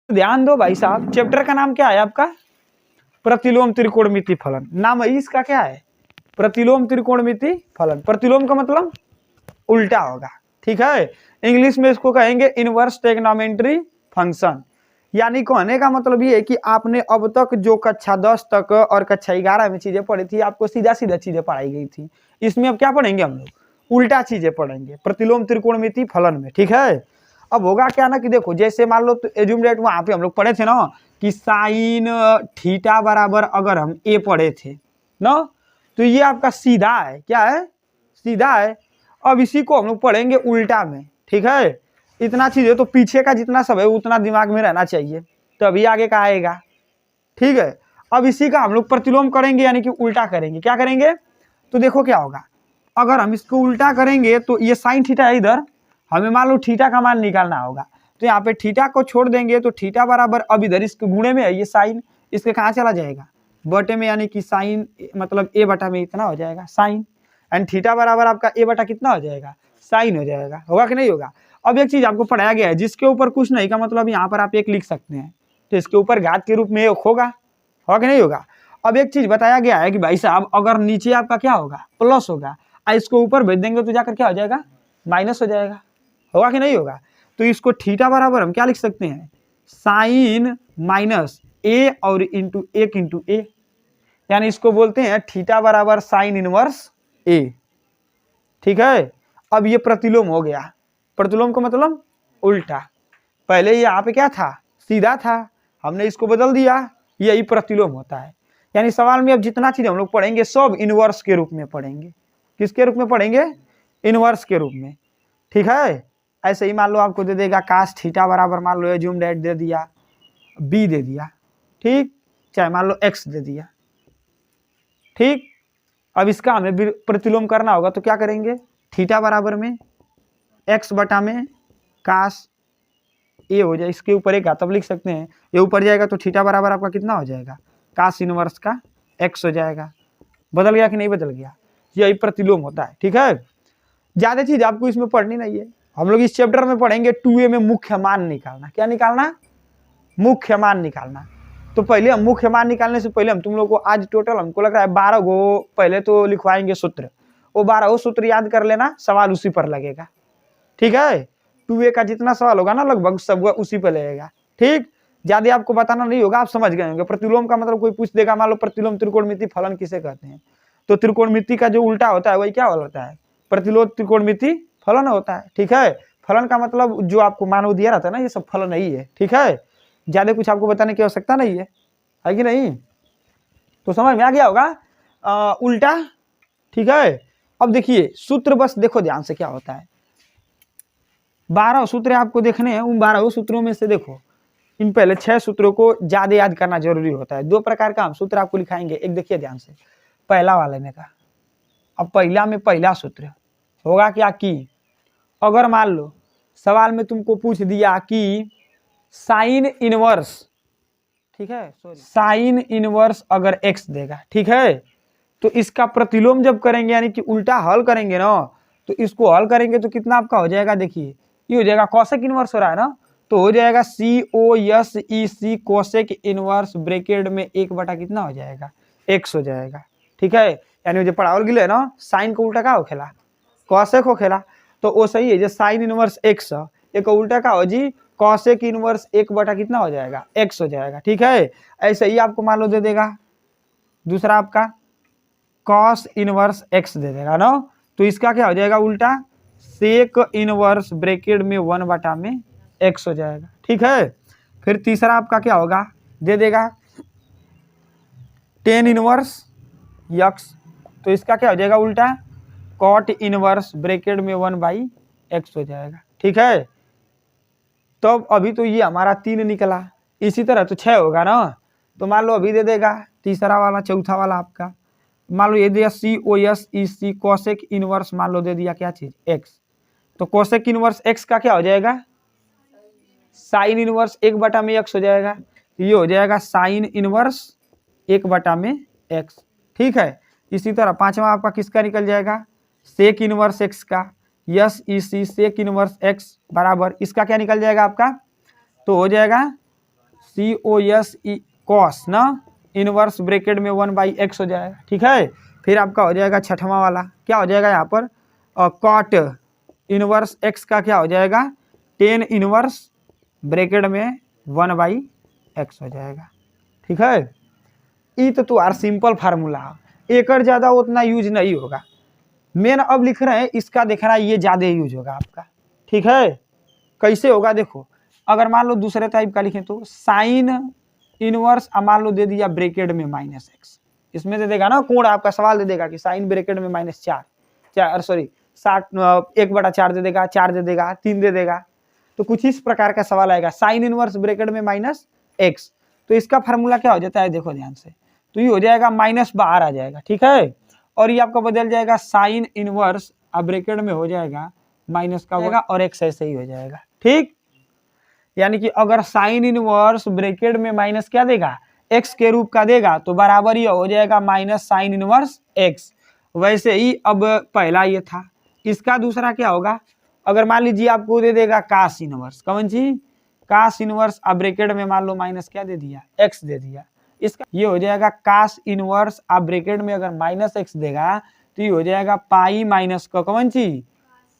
ध्यान दो भाई साहब, चैप्टर का नाम क्या है आपका? प्रतिलोम त्रिकोणमिति फलन। नाम है इसका क्या है? प्रतिलोम त्रिकोणमिति फलन। प्रतिलोम का मतलब उल्टा होगा, ठीक है। इंग्लिश में इसको कहेंगे इनवर्स ट्रिग्नोमेट्री फंक्शन। यानी कहने का मतलब ये है कि आपने अब तक जो कक्षा 10 तक और कक्षा 11 में चीजें पढ़ी थी, आपको सीधा सीधा चीजें पढ़ाई गई थी। इसमें अब क्या पढ़ेंगे हम लोग? उल्टा चीजें पढ़ेंगे प्रतिलोम त्रिकोणमिति फलन में, ठीक है। अब होगा क्या ना कि देखो, जैसे मान लो तो एज्यूम डेट वहां पे हम लोग पढ़े थे ना कि साइन थीटा बराबर अगर हम ए पढ़े थे ना, तो ये आपका सीधा है। क्या है? सीधा है। अब इसी को हम लोग पढ़ेंगे उल्टा में, ठीक है। इतना चीज है तो पीछे का जितना सब है उतना दिमाग में रहना चाहिए, तभी आगे का आएगा, ठीक है। अब इसी का हम लोग प्रतिलोम करेंगे, यानी कि उल्टा करेंगे। क्या करेंगे? तो देखो क्या होगा, अगर हम इसको उल्टा करेंगे तो ये साइन थीटा है इधर, हमें मान लो थीटा का मान निकालना होगा, तो यहाँ पे थीटा को छोड़ देंगे तो थीटा बराबर, अब इधर इसके गुणे में है ये साइन, इसके कहाँ चला जाएगा? बटे में, यानी कि साइन मतलब ए बटा में इतना हो जाएगा साइन, एंड थीटा बराबर आपका ए बटा कितना हो जाएगा? साइन हो जाएगा। होगा कि नहीं होगा? अब एक चीज आपको पढ़ाया गया है जिसके ऊपर कुछ नहीं का मतलब यहाँ पर आप एक लिख सकते हैं, तो इसके ऊपर घात के रूप में एक होगा कि नहीं होगा? अब एक चीज बताया गया है कि भाई साहब अगर नीचे आपका क्या होगा? प्लस होगा, इसको ऊपर भेज देंगे तो जाकर क्या हो जाएगा? माइनस हो जाएगा। होगा कि नहीं होगा? तो इसको थीटा बराबर हम क्या लिख सकते हैं? साइन माइनस ए और इंटू एक इंटू ए, यानी इसको बोलते हैं थीटा बराबर साइन इनवर्स ए, ठीक है। अब ये प्रतिलोम हो गया। प्रतिलोम का मतलब उल्टा। पहले यहाँ पे क्या था? सीधा था, हमने इसको बदल दिया, यही प्रतिलोम होता है। यानी सवाल में अब जितना चीज हम लोग पढ़ेंगे सब इनवर्स के रूप में पढ़ेंगे। किसके रूप में पढ़ेंगे? इनवर्स के रूप में, ठीक है। ऐसे ही मान लो आपको दे देगा कास थीटा बराबर, मान लो एज्यूम डेट दे दिया, बी दे दिया, ठीक, चाहे मान लो एक्स दे दिया, ठीक। अब इसका हमें प्रतिलोम करना होगा तो क्या करेंगे? थीटा बराबर में एक्स बटा में कास ए हो जाए, इसके ऊपर एक तब लिख सकते हैं, ये ऊपर जाएगा तो थीटा बराबर आपका कितना हो जाएगा? कास इनवर्स का एक्स हो जाएगा। बदल गया कि नहीं बदल गया? यही प्रतिलोम होता है, ठीक है। ज्यादा चीज आपको इसमें पढ़नी नहीं है। हम लोग इस चैप्टर में पढ़ेंगे 2a में मुख्य मान निकालना। क्या निकालना? मुख्य मान निकालना। तो पहले हम मुख्य मान निकालने से पहले हम तुम लोग को आज टोटल हमको लग रहा है 12 गो पहले तो लिखवाएंगे सूत्र। वो 12 सूत्र याद कर लेना, सवाल उसी पर लगेगा, ठीक है। 2a का जितना सवाल होगा ना लगभग सब उसी पर लगेगा, ठीक। ज्यादा आपको बताना नहीं होगा, आप समझ गए होंगे। प्रतिलोम का मतलब कोई पूछ देगा, मान लो प्रतिलोम त्रिकोणमिति फलन किसे कहते हैं, तो त्रिकोणमिति का जो उल्टा होता है वही क्या होता है? प्रतिलोम त्रिकोणमिति फलन होता है, ठीक है। फलन का मतलब जो आपको मानव दिया रहता है ना, ये सब फलन नहीं है, ठीक है। ज्यादा कुछ आपको बताने की आवश्यकता नहीं है कि नहीं? तो समझ में आ गया होगा उल्टा, ठीक है। अब देखिए सूत्र बस देखो ध्यान से क्या होता है। 12 सूत्र आपको देखने हैं, उन 12 सूत्रों में से देखो इन पहले 6 सूत्रों को ज्यादा याद करना जरूरी होता है। 2 प्रकार का हम सूत्र आपको लिखाएंगे, एक देखिए ध्यान से, पहला वाले में का। अब पहला में पहला सूत्र होगा क्या कि अगर मान लो सवाल में तुमको पूछ दिया कि साइन इनवर्स, ठीक है, साइन इनवर्स अगर एक्स देगा, ठीक है, तो इसका प्रतिलोम जब करेंगे यानी कि उल्टा हल करेंगे ना, तो इसको हल करेंगे तो कितना आपका हो जाएगा? देखिए ये हो जाएगा कोसेक इनवर्स हो रहा है ना, तो हो जाएगा COSEC कोसेक इनवर्स ब्रैकेट में 1 बटा कितना हो जाएगा? एक्स हो जाएगा, ठीक है। यानी जो पढ़ावल गिले ना साइन को उल्टा का हो खेला? कोसेक हो खेला। तो वो सही है, जो साइन इनवर्स एक्स एक उल्टा का हो जी कोसेक इनवर्स 1 बटा कितना हो जाएगा? एक्स हो जाएगा, ठीक है। ऐसे ही आपको मान लो दे देगा दूसरा आपका कॉस इनवर्स एक्स दे देगा ना, तो इसका क्या हो जाएगा उल्टा? सेक इनवर्स ब्रैकेट में 1 बटा में एक्स हो जाएगा, ठीक है। फिर तीसरा आपका क्या होगा? दे देगा टेन इनवर्स यक्स, तो इसका क्या हो जाएगा उल्टा? कॉट इनवर्स ब्रैकेट में 1 बाई एक्स हो जाएगा, ठीक है। तो अभी तो ये हमारा 3 निकला, इसी तरह तो 6 होगा ना, तो मान लो अभी दे देगा तीसरा वाला, चौथा वाला आपका मान लो ये दिया COSEC कोसेक इनवर्स, मान लो दे दिया क्या चीज? एक्स। तो कोसेक इनवर्स एक्स का क्या हो जाएगा? साइन इनवर्स 1 बटा में एक्स हो जाएगा, ये हो जाएगा साइन इनवर्स 1 बटा में एक्स, ठीक है। इसी तरह पांचवा आपका किसका निकल जाएगा? सेक इनवर्स एक्स का, SEC सेक इनवर्स एक्स बराबर इसका क्या निकल जाएगा आपका? तो हो जाएगा COS कॉस ना इनवर्स ब्रैकेट में 1/x हो जाएगा। ठीक है, फिर आपका हो जाएगा छठवां वाला, क्या हो जाएगा यहाँ पर कॉट इनवर्स x का क्या हो जाएगा टेन इनवर्स ब्रैकेट में 1/x हो जाएगा। ठीक है, ये तो तुम्हारा सिंपल फार्मूला है, एक ज़्यादा उतना यूज नहीं होगा। मेन अब लिख रहे हैं इसका देखना ये ज़्यादा यूज होगा आपका। ठीक है, कैसे होगा देखो, अगर मान लो दूसरे टाइप का लिखें तो साइन इनवर्स मान लो दे दिया ब्रैकेट में -x, इसमें दे देगा ना कोण, आपका सवाल दे देगा कि साइन ब्रैकेट में -4 सॉरी 1/4 दे देगा, 4 दे देगा, 3 दे देगा, तो कुछ इस प्रकार का सवाल आएगा। साइन इनवर्स ब्रैकेट में -x, तो इसका फार्मूला क्या हो जाता है देखो ध्यान से, तो ये हो जाएगा माइनस बाहर आ जाएगा। ठीक है, और ये आपका बदल जाएगा साइन इनवर्स ब्रैकेट में हो जाएगा माइनस का होगा और x ऐसे ही हो जाएगा। ठीक, यानी कि अगर साइन इनवर्स ब्रैकेट में माइनस क्या देगा x के रूप का देगा तो बराबर ये हो जाएगा माइनस साइन इनवर्स x। वैसे ही अब पहला ये था, इसका दूसरा क्या होगा, अगर मान लीजिए आपको दे देगा कास इनवर्स, कौन सी कास इनवर्स ब्रैकेट में मान लो माइनस क्या दे दिया x दे दिया, इसका ये हो जाएगा कास इनवर्स ब्रैकेट में अगर -x देगा तो ये हो जाएगा पाई माइनस का कौन सी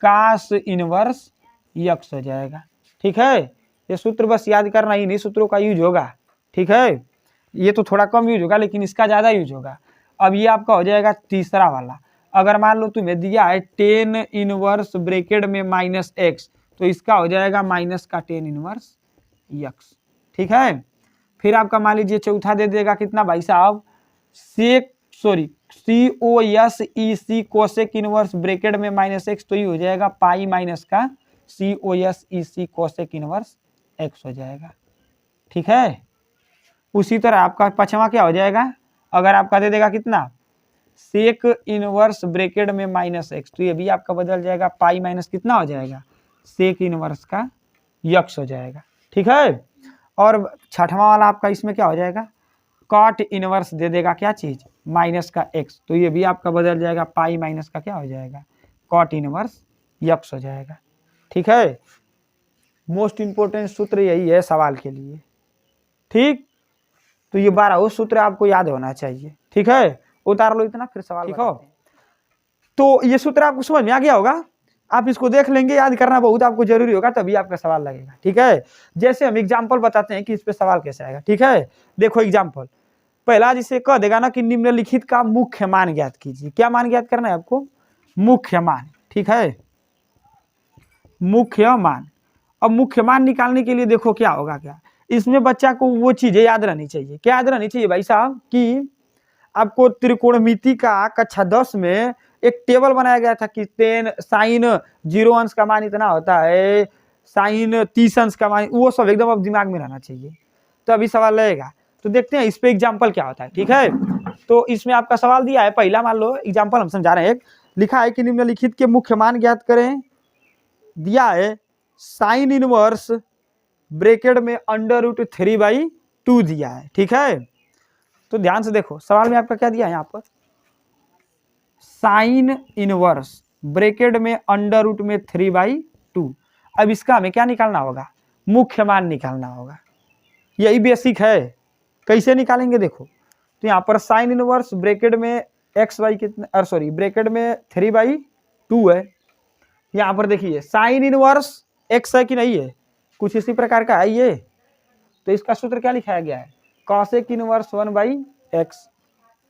कास इनवर्स x हो जाएगा। ठीक है, ये सूत्र बस याद करना, ही नहीं सूत्रों का यूज होगा। ठीक है, ये तो थोड़ा कम यूज होगा लेकिन इसका ज्यादा यूज होगा। अब ये आपका हो जाएगा तीसरा वाला, अगर मान लो तुम्हें दिया है 10 इनवर्स ब्रैकेट में -x, तो इसका हो जाएगा माइनस का 10 इनवर्स x। ठीक है, फिर आपका मान लीजिए चौथा दे देगा कितना भाई साहब COSEC कोसेक इनवर्स ब्रैकेट में -x, तो ये हो जाएगा पाई माइनस का COSEC कोसेक इनवर्स x हो जाएगा। ठीक है, उसी तरह आपका पांचवा क्या हो जाएगा, अगर आपका दे देगा कितना सेक इनवर्स ब्रैकेट में -x, तो ये भी आपका बदल जाएगा पाई माइनस कितना हो जाएगा सेक इनवर्स का x हो जाएगा। ठीक है, और छठवां वाला आपका इसमें क्या हो जाएगा कॉट इनवर्स दे देगा क्या चीज माइनस का x, तो ये भी आपका बदल जाएगा पाई माइनस का क्या हो जाएगा कॉट इनवर्स x हो जाएगा। ठीक है, मोस्ट इंपोर्टेंट सूत्र यही है सवाल के लिए। ठीक, तो ये 12 सूत्र आपको याद होना चाहिए। ठीक है, उतार लो इतना फिर सवाल। ठीक हो, तो ये सूत्र आपको समझ में आ गया होगा, आप इसको देख लेंगे, याद करना बहुत आपको जरूरी होगा, तभी आपका सवाल लगेगा। ठीक है, जैसे हम एग्जाम्पल बताते हैं कि इस पे सवाल कैसे आएगा। ठीक है, देखो एग्जाम्पल पहला जिसे कह देगा ना कि निम्नलिखित का मुख्य मान ज्ञात कीजिए, क्या मान ज्ञात करना है आपको मुख्य मान। ठीक है, मुख्य मान, अब मुख्य मान निकालने के लिए देखो क्या होगा, क्या इसमें बच्चा को वो चीजें याद रहनी चाहिए। क्या याद रहनी चाहिए भाई साहब कि आपको त्रिकोणमिति का कक्षा 10 में एक टेबल बनाया गया था कि साइन 0 अंश का मान इतना होता है, साइन 30 अंश का मान, वो सब एकदम अब दिमाग में रहना चाहिए, तो अभी सवाल रहेगा। तो देखते हैं इस पे एग्जाम्पल क्या होता है। ठीक है, तो इसमें आपका सवाल दिया है, पहला मान लो एग्जाम्पल हम समझा रहे हैं, लिखा है कि निम्नलिखित के मुख्य मान ज्ञात करें, दिया है साइन इनवर्स ब्रैकेट में √3/2 दिया है। ठीक है, तो ध्यान से देखो सवाल में आपका क्या दिया है यहाँ पर साइन इनवर्स ब्रैकेट में √3/2। अब इसका हमें क्या निकालना होगा मुख्य मान निकालना होगा, यही बेसिक है। कैसे निकालेंगे देखो, तो यहाँ पर साइन इनवर्स ब्रैकेट में x/y कितना सॉरी ब्रैकेट में 3/2 है। यहाँ पर देखिए साइन इनवर्स x है कि नहीं है, कुछ इसी प्रकार का है ये, तो इसका सूत्र क्या लिखाया गया है कॉसेक इनवर्स 1/x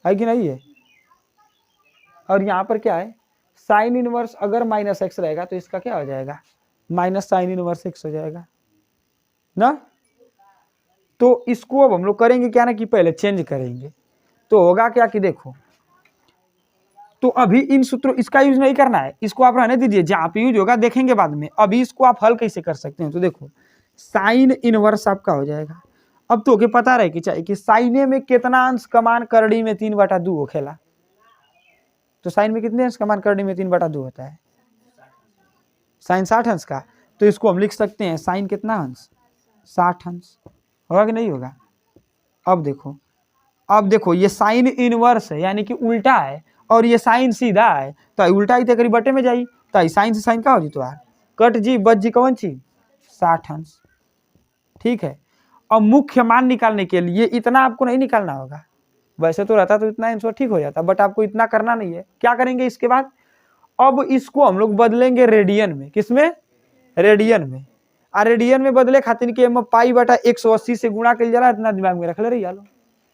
है कि नहीं है, और यहाँ पर क्या है साइन इनवर्स अगर -x रहेगा तो इसका क्या हो जाएगा माइनस साइन इनवर्स x हो जाएगा ना। तो इसको अब हम लोग करेंगे क्या ना कि पहले चेंज करेंगे, तो होगा क्या कि देखो, तो अभी इन सूत्रों इसका यूज नहीं करना है, इसको आप रहने दीजिए, जहाँ पे यूज होगा देखेंगे बाद में। अभी इसको आप हल कैसे कर सकते हैं, तो देखो साइन इनवर्स आपका हो जाएगा। अब तो के पता रहे कि चाहिए कि साइने में कितना अंश का मान करड़ी में 3/2 हो खेला, तो साइन में कितने अंश का मान करड़ी में 3/2 होता है साइन 60 अंश का, तो इसको हम लिख सकते हैं साइन कितना अंश 60 अंश, होगा कि नहीं होगा। अब देखो ये साइन इनवर्स है यानी कि उल्टा है, और ये साइन सीधा है, तो उल्टा ही तकरी बटे में जाई, तो साइन से साइन का हो जी तो कट जी बच जी कौन सी 60 अंश। ठीक है, और मुख्य मान निकालने के लिए इतना आपको नहीं निकालना होगा, वैसे तो रहता तो इतना आंसर ठीक हो जाता, बट आपको इतना करना नहीं है। क्या करेंगे इसके बाद, अब इसको हम लोग बदलेंगे रेडियन में। किसमें, रेडियन में। और रेडियन में बदले खातिर के पाई बटा 180 से गुणा कर जरा, इतना दिमाग में रख ले रही लो,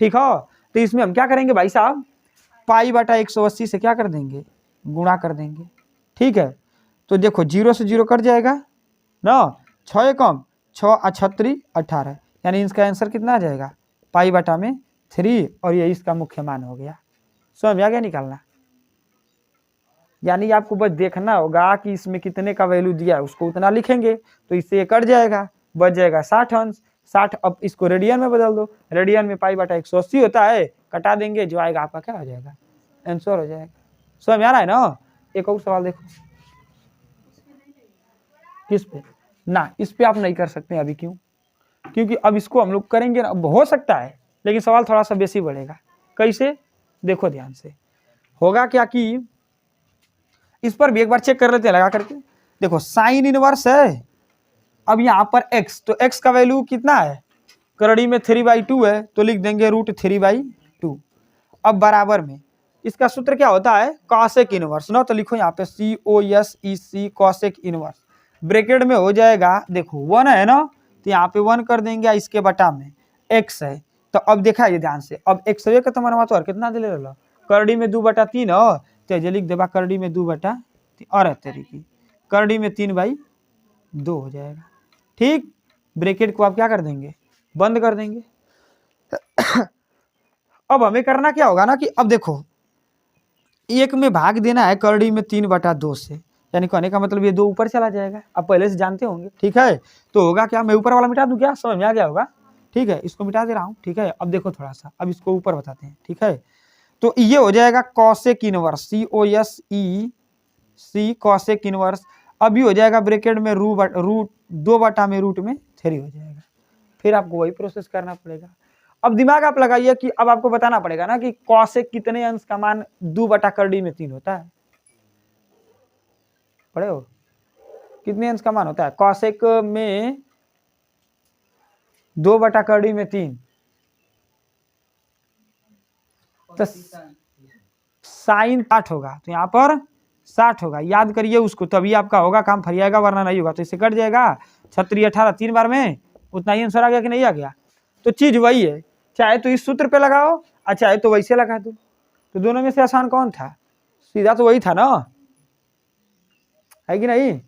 ठीक हो। तो इसमें हम क्या करेंगे भाई साहब, पाई बटा 180 से क्या कर देंगे, गुणा कर देंगे, ठीक है। तो देखो 0 से 0 कट जाएगा ना, 6 कम 6 अठत्तरी 18, यानी इसका आंसर कितना आ जाएगा, पाई बटा में 3, और ये इसका मुख्य मान हो गया। समझ में आ गया निकालना। यानी आपको बस देखना होगा कि इसमें कितने का वैल्यू दिया है, उसको उतना लिखेंगे, तो इससे ये कट जाएगा, बच जाएगा 60 अंश 60। अब इसको रेडियन में बदल दो, रेडियन में पाई बटा 180 होता है, कटा देंगे, जो आएगा आपका क्या हो जाएगा, आंसर हो जाएगा। समझ में आ रहा है ना। एक और सवाल देखो, किस पे ना, इस पे आप नहीं कर सकते अभी, क्यों, क्योंकि अब इसको हम लोग करेंगे ना, हो सकता है लेकिन सवाल थोड़ा सा बेसी बढ़ेगा। कैसे, देखो ध्यान से, होगा क्या कि इस पर भी एक बार चेक कर लेते हैं लगा करके। देखो साइन इनवर्स है, अब यहाँ पर x, तो x का वैल्यू कितना है, करड़ी में 3/2 है, तो लिख देंगे √3/2। अब बराबर में इसका सूत्र क्या होता है, कॉसेक इनवर्स ना, तो लिखो यहाँ पे COSEC कॉसेक इनवर्स, ब्रैकेट में हो जाएगा, देखो 1 है ना, तो यहाँ पे 1 कर देंगे, इसके बटा में x है। तो अब देखा ये ध्यान से, अब x का तो मनवा तो और कितना दे ले लो, करड़ी में 2/3 हो, तो ये लिख देगा करड़ी में 2/3, और तरीके करड़ी में 3/2 हो जाएगा, ठीक। ब्रैकेट को आप क्या कर देंगे, बंद कर देंगे। अब हमें करना क्या होगा ना कि अब देखो 1 में भाग देना है करड़ी में 3/2 से, यानी कहने का मतलब ये 2 ऊपर चला जाएगा, आप पहले से जानते होंगे, ठीक है। तो होगा क्या, मैं ऊपर वाला मिटा दूं क्या, समझ में आ गया होगा, ठीक है, इसको मिटा दे रहा हूँ, ठीक है। अब देखो थोड़ा सा, अब इसको ऊपर बताते हैं, ठीक है। तो ये हो जाएगा cosec inverse, COSEC cosec inverse. अभी हो जाएगा ब्रैकेट में √2/3 हो जाएगा। फिर आपको वही प्रोसेस करना पड़ेगा। अब दिमाग आप लगाइए कि अब आपको बताना पड़ेगा ना कि कॉसेक कितने अंश का मान 2/3 होता है, पढ़े हो, कितने अंश का मान होता है कॉसेक में 2/3, तो साइन 60 होगा, तो यहाँ पर 60 होगा, याद करिए उसको, तभी आपका होगा काम, फरियाएगा, वरना नहीं होगा। तो इससे कट जाएगा 36 18, 3 बार में उतना ही आंसर आ गया कि नहीं आ गया। तो चीज वही है, चाहे तो इस सूत्र पे लगाओ और चाहे तो वैसे लगा दो, तो दोनों में से आसान कौन था, सीधा तो वही था ना, है कि नहीं।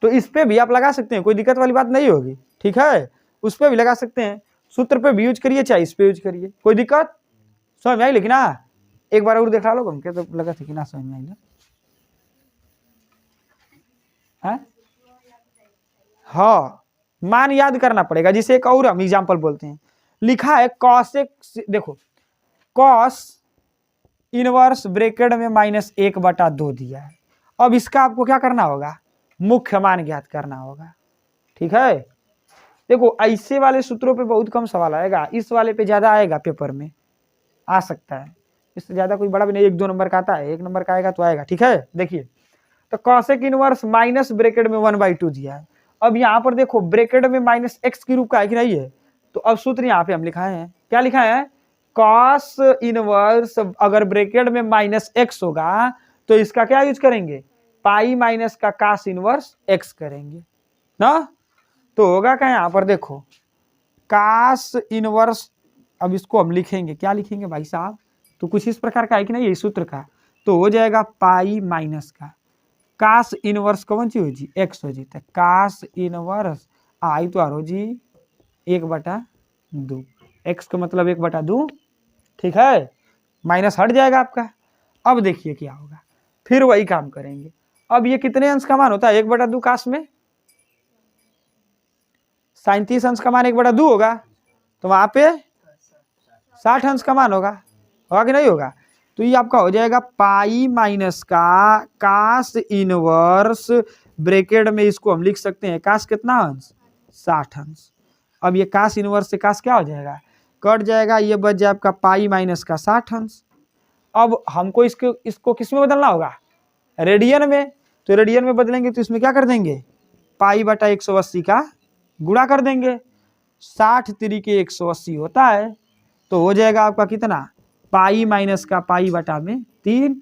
तो इस पे भी आप लगा सकते हैं, कोई दिक्कत वाली बात नहीं होगी, ठीक है। उस पे भी लगा सकते हैं, सूत्र पे भी यूज करिए, चाहे इस पे यूज करिए, कोई दिक्कत, समझ में आई। लेकिन एक बार और देखा लो, हमके तो लगा था कि ना समझ में आई ना, हाँ मान याद करना पड़ेगा। जिसे एक और हम एग्जाम्पल बोलते हैं, लिखा है कॉसेक, देखो कॉस इनवर्स ब्रैकेट में -1/2 दिया है। अब इसका आपको क्या करना होगा, मुख्य मान ज्ञात करना होगा, ठीक है। देखो ऐसे वाले सूत्रों पे बहुत कम सवाल आएगा, इस वाले पे ज्यादा आएगा, पेपर में आ सकता है, इससे ज्यादा कोई बड़ा भी नहीं, 1-2 नंबर का आता है, 1 नंबर का आएगा तो आएगा, ठीक है। देखिए तो कॉसेक इनवर्स माइनस ब्रैकेट में 1/2 दिया है। अब यहाँ पर देखो ब्रैकेट में -x के रूप का है कि नहीं है, तो अब सूत्र यहाँ पे हम लिखाए हैं, क्या लिखा है, कॉस इनवर्स, अगर ब्रैकेट में -x होगा तो इसका क्या यूज करेंगे, पाई माइनस का कास इनवर्स x करेंगे ना। तो होगा क्या यहाँ पर देखो कास इनवर्स, अब इसको हम लिखेंगे, क्या लिखेंगे भाई साहब, तो कुछ इस प्रकार का है कि नहीं, ये सूत्र का, तो हो जाएगा पाई माइनस का कास इनवर्स कौन सी हो जी, x हो जी, तो कास इनवर्स आई तो हो जी 1/2, x का मतलब 1/2, ठीक है, माइनस हट जाएगा आपका। अब देखिए क्या होगा, फिर वही काम करेंगे। अब ये कितने अंश का मान होता है 1/2 कास में, 37 अंश का मान 1/2 होगा, तो वहां पे 60 अंश का मान होगा कि नहीं होगा। तो ये आपका हो जाएगा पाई माइनस का कास इनवर्स, ब्रैकेट में इसको हम लिख सकते हैं कास कितना अंश, 60 अंश। अब ये कास इनवर्स से कास क्या हो जाएगा, कट जाएगा, ये बच जाए आपका पाई माइनस का 60 अंश। अब हमको इसको किस में बदलना होगा, रेडियन में, तो रेडियन में बदलेंगे तो इसमें क्या कर देंगे, पाई बटा 180 का गुणा कर देंगे, 60 तिरिके 180 होता है, तो हो जाएगा आपका कितना, पाई माइनस का पाई बटा में 3।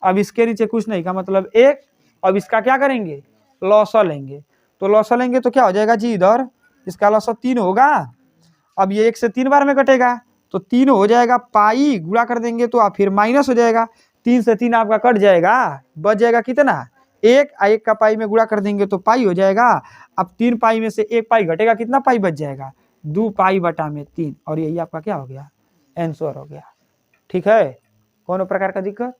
अब इसके नीचे कुछ नहीं का मतलब 1। अब इसका क्या करेंगे, लॉसा लेंगे, तो लॉसा लेंगे तो क्या हो जाएगा जी, इधर इसका लॉसा 3 होगा। अब ये 1 से 3 बार में कटेगा तो 3 हो जाएगा, पाई गुणा कर देंगे तो आप फिर माइनस हो जाएगा, 3 से 3 आपका कट जाएगा, बच जाएगा कितना 1। 1 का पाई में गुणा कर देंगे तो पाई हो जाएगा। अब 3 पाई में से 1 पाई घटेगा, कितना पाई बच जाएगा, 2 पाई बटा में 3। और यही आपका क्या हो गया, आंसर हो गया। ठीक है, कौन प्रकार का दिक्कत।